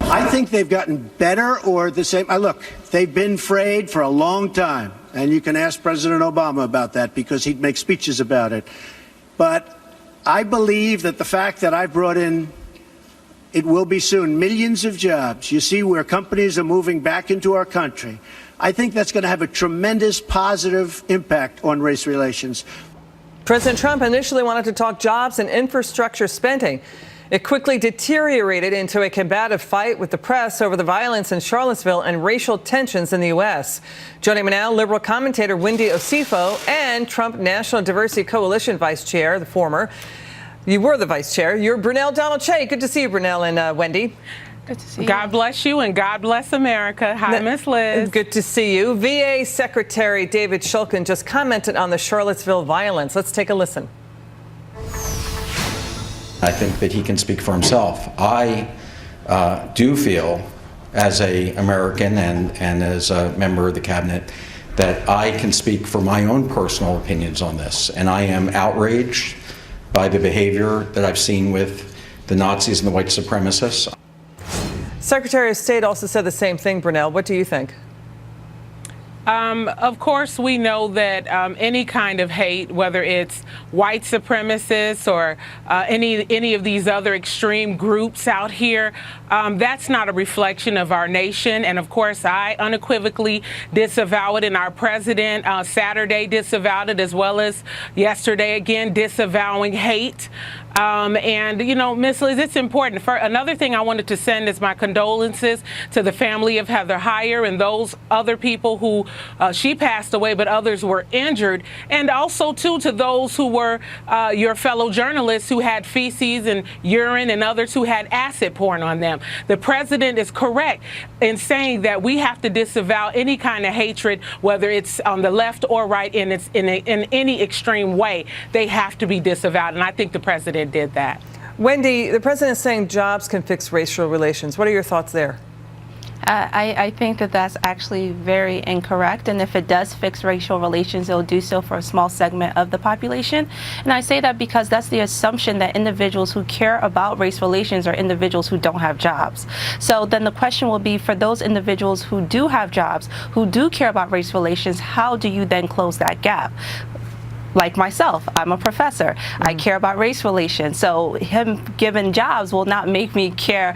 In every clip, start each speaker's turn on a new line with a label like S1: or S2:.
S1: I think they've gotten better or the same. Look, they've been frayed for a long time, and you can ask President Obama about that because he'd make speeches about it. But I believe that the fact that I brought in, it will be soon, millions of jobs. You see where companies are moving back into our country. I think that's going to have a tremendous positive impact on race relations.
S2: President Trump initially wanted to talk jobs and infrastructure spending. It quickly deteriorated into a combative fight with the press over the violence in Charlottesville and racial tensions in the U.S. Joining me now, liberal commentator Wendy Osefo and Trump National Diversity Coalition Vice Chair, the former. You were the Vice Chair. You're Brunel Donald Che. Good to see you, Brunel and Wendy.
S3: Good to see you.
S4: God bless you and God bless America. Hi, Miss Liz.
S2: Good to see you. VA Secretary David Shulkin just commented on the Charlottesville violence. Let's take a listen.
S5: I think that he can speak for himself. I do feel, as an American and as a member of the cabinet, that I can speak for my own personal opinions on this. And I am outraged by the behavior that I've seen with the Nazis and the white supremacists.
S2: Secretary of State also said the same thing, Brunel. What do you think?
S4: Of course, we know that any kind of hate, whether it's white supremacists or any of these other extreme groups out here, that's not a reflection of our nation. And of course, I unequivocally disavow it, and our president Saturday disavowed it, as well as yesterday again disavowing hate. And, you know, Ms. Liz, it's important. For another thing I wanted to send is my condolences to the family of Heather Heyer and those other people who she passed away, but others were injured. And also, too, to those who were your fellow journalists who had feces and urine and others who had acid poured on them. The president is correct in saying that we have to disavow any kind of hatred, whether it's on the left or right, in any extreme way. They have to be disavowed. And I think the president did that.
S2: Wendy, the president is saying jobs can fix racial relations. What are your thoughts there?
S3: I think that that's actually very incorrect, and if it does fix racial relations, it'll do so for a small segment of the population. And I say that because that's the assumption that individuals who care about race relations are individuals who don't have jobs. So then the question will be, for those individuals who do have jobs, who do care about race relations, how do you then close that gap? Like myself, I'm a professor. I care about race relations. So him giving jobs will not make me care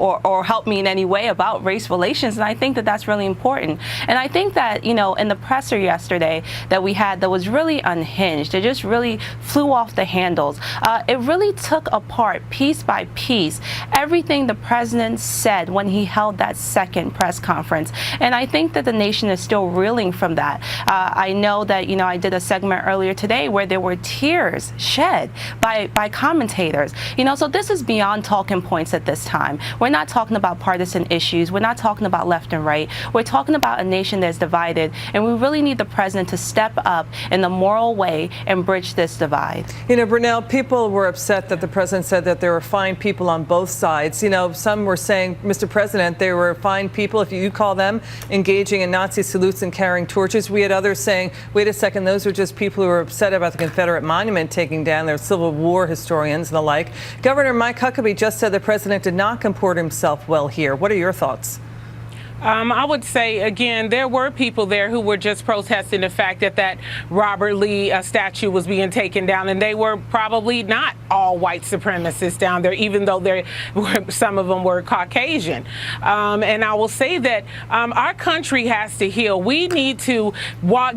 S3: or help me in any way about race relations. And I think that that's really important. And I think that, you know, in the presser yesterday that we had that was really unhinged, it just really flew off the handles. It really took apart piece by piece everything the president said when he held that second press conference. And I think that the nation is still reeling from that. I know that, you know, I did a segment earlier today where there were tears shed by commentators. You know, so this is beyond talking points at this time. We're not talking about partisan issues. We're not talking about left and right. We're talking about a nation that's divided, and we really need the president to step up in a moral way and bridge this divide.
S2: You know, Brunel, people were upset that the president said that there were fine people on both sides. You know, some were saying, Mr. President, there were fine people, if you call them, engaging in Nazi salutes and carrying torches. We had others saying, wait a second, those are just people who are upset about the Confederate monument taking down. They're Civil War historians and the like. Governor Mike Huckabee just said the president did not comport himself well here. What are your thoughts?
S4: I would say, again, there were people there who were just protesting the fact that that Robert Lee statue was being taken down, and they were probably not all white supremacists down there, even though some of them were Caucasian. And I will say that our country has to heal. We need to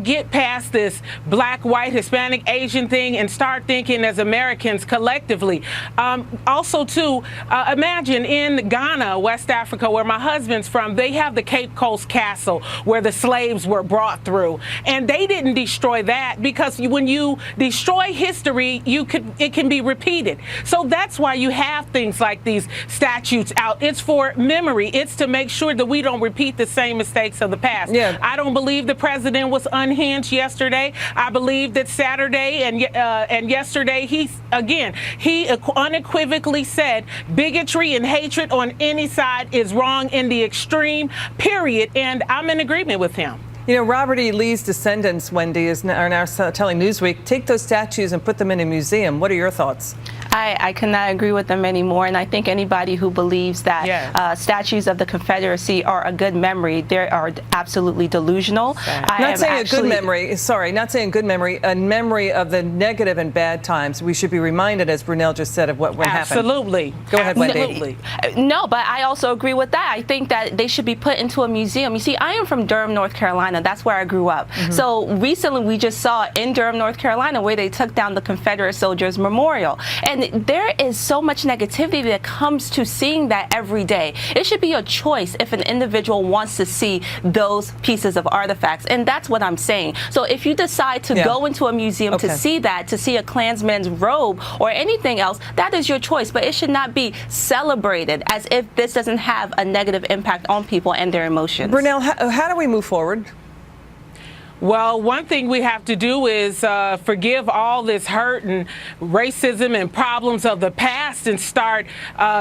S4: get past this black, white, Hispanic, Asian thing and start thinking as Americans collectively. Also, too, imagine in Ghana, West Africa, where my husband's from, they have the Cape Coast Castle where the slaves were brought through, and they didn't destroy that because when you destroy history, it can be repeated. So that's why you have things like these statutes out. It's for memory. It's to make sure that we don't repeat the same mistakes of the past.
S2: Yeah.
S4: I don't believe the president was unhinged yesterday. I believe that Saturday and yesterday he unequivocally said bigotry and hatred on any side is wrong in the extreme. Period. And I'm in agreement with him.
S2: You know, Robert E. Lee's descendants, Wendy, are now telling Newsweek, take those statues and put them in a museum. What are your thoughts?
S3: I cannot agree with them anymore, and I think anybody who believes that statues of the Confederacy are a good memory, they are absolutely delusional.
S2: Not saying a good memory, sorry, not saying good memory, a memory of the negative and bad times. We should be reminded, as Brunel just said, of what happened.
S4: Absolutely.
S2: Go ahead, Wendy.
S4: Absolutely.
S3: No, but I also agree with that. I think that they should be put into a museum. You see, I am from Durham, North Carolina. That's where I grew up. So recently we just saw in Durham, North Carolina, where they took down the Confederate Soldiers Memorial. And there is so much negativity that comes to seeing that every day. It should be a choice if an individual wants to see those pieces of artifacts. And that's what I'm saying. So if you decide to go into a museum to see that, to see a Klansman's robe or anything else, that is your choice. But it should not be celebrated as if this doesn't have a negative impact on people and their emotions.
S2: Brunel, how do we move forward?
S4: Well, one thing we have to do is forgive all this hurt and racism and problems of the past and start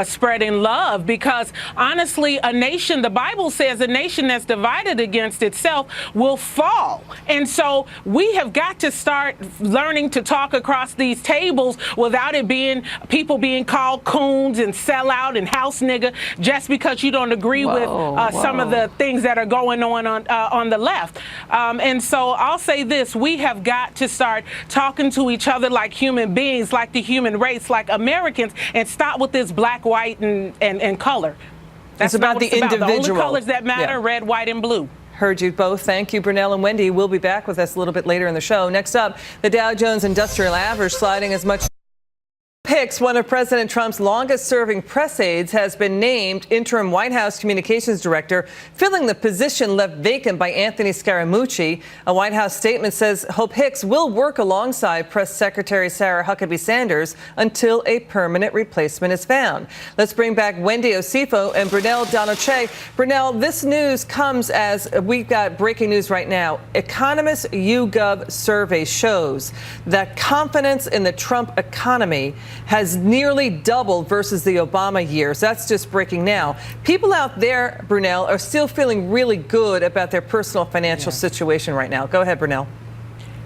S4: spreading love, because honestly, a nation, the Bible says, a nation that's divided against itself will fall. And so we have got to start learning to talk across these tables without it being people being called coons and sellout and house nigga just because you don't agree with some of the things that are going on the left. And so I'll say this, we have got to start talking to each other like human beings, like the human race, like Americans, and stop with this black, white, and color. That's
S2: about the individual.
S4: The only colors that matter, red, white, and blue.
S2: Heard you both. Thank you, Brunel and Wendy. We'll be back with us a little bit later in the show. Next up, the Dow Jones Industrial Average sliding as much. Hicks, one of President Trump's longest-serving press aides, has been named interim White House communications director, filling the position left vacant by Anthony Scaramucci. A White House statement says Hope Hicks will work alongside Press Secretary Sarah Huckabee Sanders until a permanent replacement is found. Let's bring back Wendy Osefo and Brunel Donochet. Brunel, this news comes as we've got breaking news right now. Economist YouGov survey shows that confidence in the Trump economy has nearly doubled versus the Obama years. That's just breaking now. People out there, Brunel, are still feeling really good about their personal financial situation right now. Go ahead, Brunel.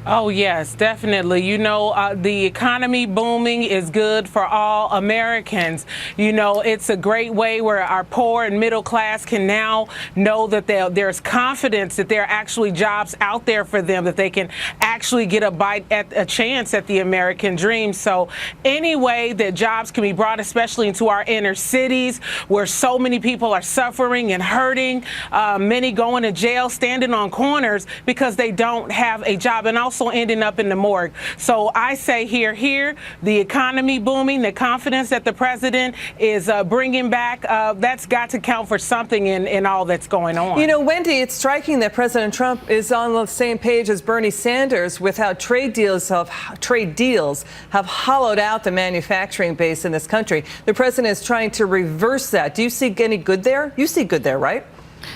S4: Oh, yes, definitely. You know, the economy booming is good for all Americans. You know, it's a great way where our poor and middle class can now know that there's confidence that there are actually jobs out there for them, that they can actually get a chance at the American dream. So any way that jobs can be brought, especially into our inner cities where so many people are suffering and hurting, many going to jail, standing on corners because they don't have a job, and also ending up in the morgue. So I say here, the economy booming, the confidence that the president is bringing back, that's got to count for something in all that's going on.
S2: You know, Wendy, it's striking that President Trump is on the same page as Bernie Sanders with how trade deals have hollowed out the manufacturing base in this country. The president is trying to reverse that. Do you see any good there? You see good there, right?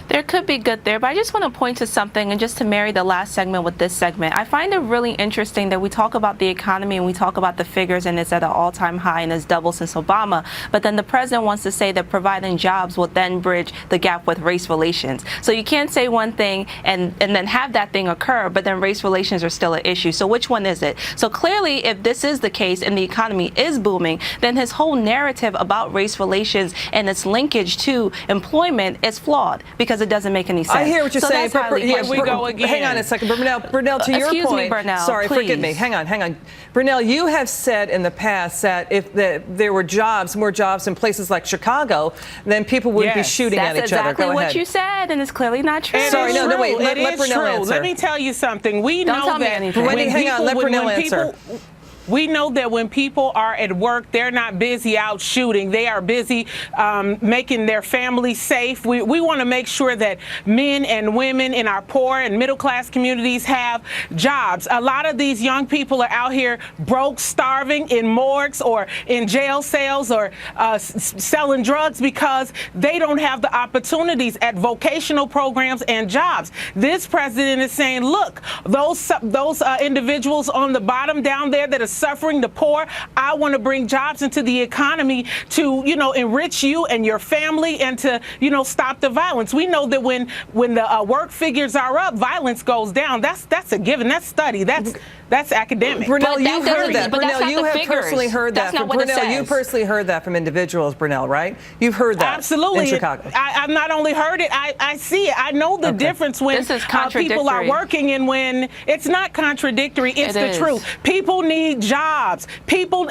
S3: There could be good there, but I just want to point to something, and just to marry the last segment with this segment. I find it really interesting that we talk about the economy and we talk about the figures, and it's at an all-time high and it's doubled since Obama. But then the president wants to say that providing jobs will then bridge the gap with race relations. So you can't say one thing and then have that thing occur, but then race relations are still an issue. So which one is it? So clearly, if this is the case and the economy is booming, then his whole narrative about race relations and its linkage to employment is flawed, because it doesn't make any sense.
S2: I hear what you're saying.
S4: Here we go again.
S2: Hang on a second. Brunel, to your point.
S3: Excuse me, Brunel,
S2: sorry,
S3: please.
S2: forgive me. Hang on. Brunel, you have said in the past that if there were more jobs in places like Chicago, then people wouldn't be shooting at each other.
S3: That's exactly what you said, and it's clearly not true.
S2: Sorry, no, wait. Let Brunel answer.
S4: Let me tell you something. We know that
S2: Wendy, hang on. Let Brunel answer.
S4: We know that when people are at work, they're not busy out shooting. They are busy making their family safe. We want to make sure that men and women in our poor and middle class communities have jobs. A lot of these young people are out here broke, starving in morgues or in jail cells or selling drugs because they don't have the opportunities at vocational programs and jobs. This president is saying, look, those individuals on the bottom down there that are suffering, the poor. I want to bring jobs into the economy to, enrich you and your family and to, stop the violence. We know that when the work figures are up, violence goes down. That's a given. That's study. That's academic.
S2: Brunel,
S6: But
S2: you
S6: that
S2: heard that.
S6: doesn't- but that's
S2: Brunel,
S6: not
S2: you
S6: the
S2: have
S6: figures.
S2: personally heard
S6: That's
S2: that.
S6: not what it
S2: Brunel, you
S6: says.
S2: personally heard that from individuals, Brunel, right? You've heard that.
S4: Absolutely.
S2: In Chicago.
S4: I've not only heard it, I see it. I know the difference when
S3: This is
S4: people are
S3: contradictory.
S4: working and when it's not contradictory. It's
S3: It
S4: the
S3: is.
S4: truth. People need jobs.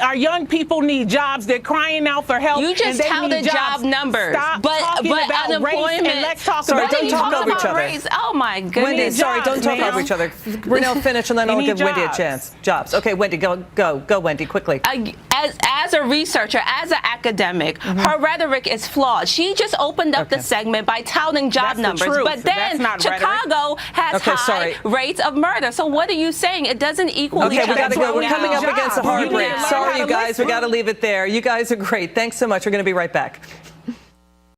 S4: Our young people need jobs. They're crying out for help.
S6: You just
S4: and they
S6: tout
S4: need
S6: the
S4: jobs.
S6: job numbers.
S4: Stop
S6: But
S4: talking about race
S6: unemployment.
S4: and let's talk
S2: Sorry,
S4: about
S2: don't
S3: You
S2: talk
S3: talk
S2: over each
S3: about
S2: other.
S3: race. Oh my goodness.
S2: Wendy, sorry, don't talk
S4: jobs,
S2: over each other.
S4: ma'am.
S2: Brunel, finish, and then
S4: We
S2: I'll
S4: need
S2: give Wendy a
S4: jobs.
S2: chance. Jobs. Okay, Wendy, go, Wendy, quickly.
S3: As a researcher, as an academic, her rhetoric is flawed. She just opened up the segment by touting job
S4: That's the
S3: numbers,
S4: truth.
S3: but then
S4: That's not
S3: Chicago has
S2: Okay,
S3: high
S2: sorry.
S3: rates of murder. So what are you saying? It doesn't equal
S2: Okay,
S3: each
S2: we
S3: other.
S2: got to go. We're
S4: we
S2: coming
S4: need
S2: up against a
S4: jobs.
S2: hard
S4: You need
S2: break.
S4: to learn
S2: Sorry,
S4: how
S2: you
S4: to
S2: guys. We
S4: listen.
S2: got to leave it there. You guys are great. Thanks so much. We're going to be right back.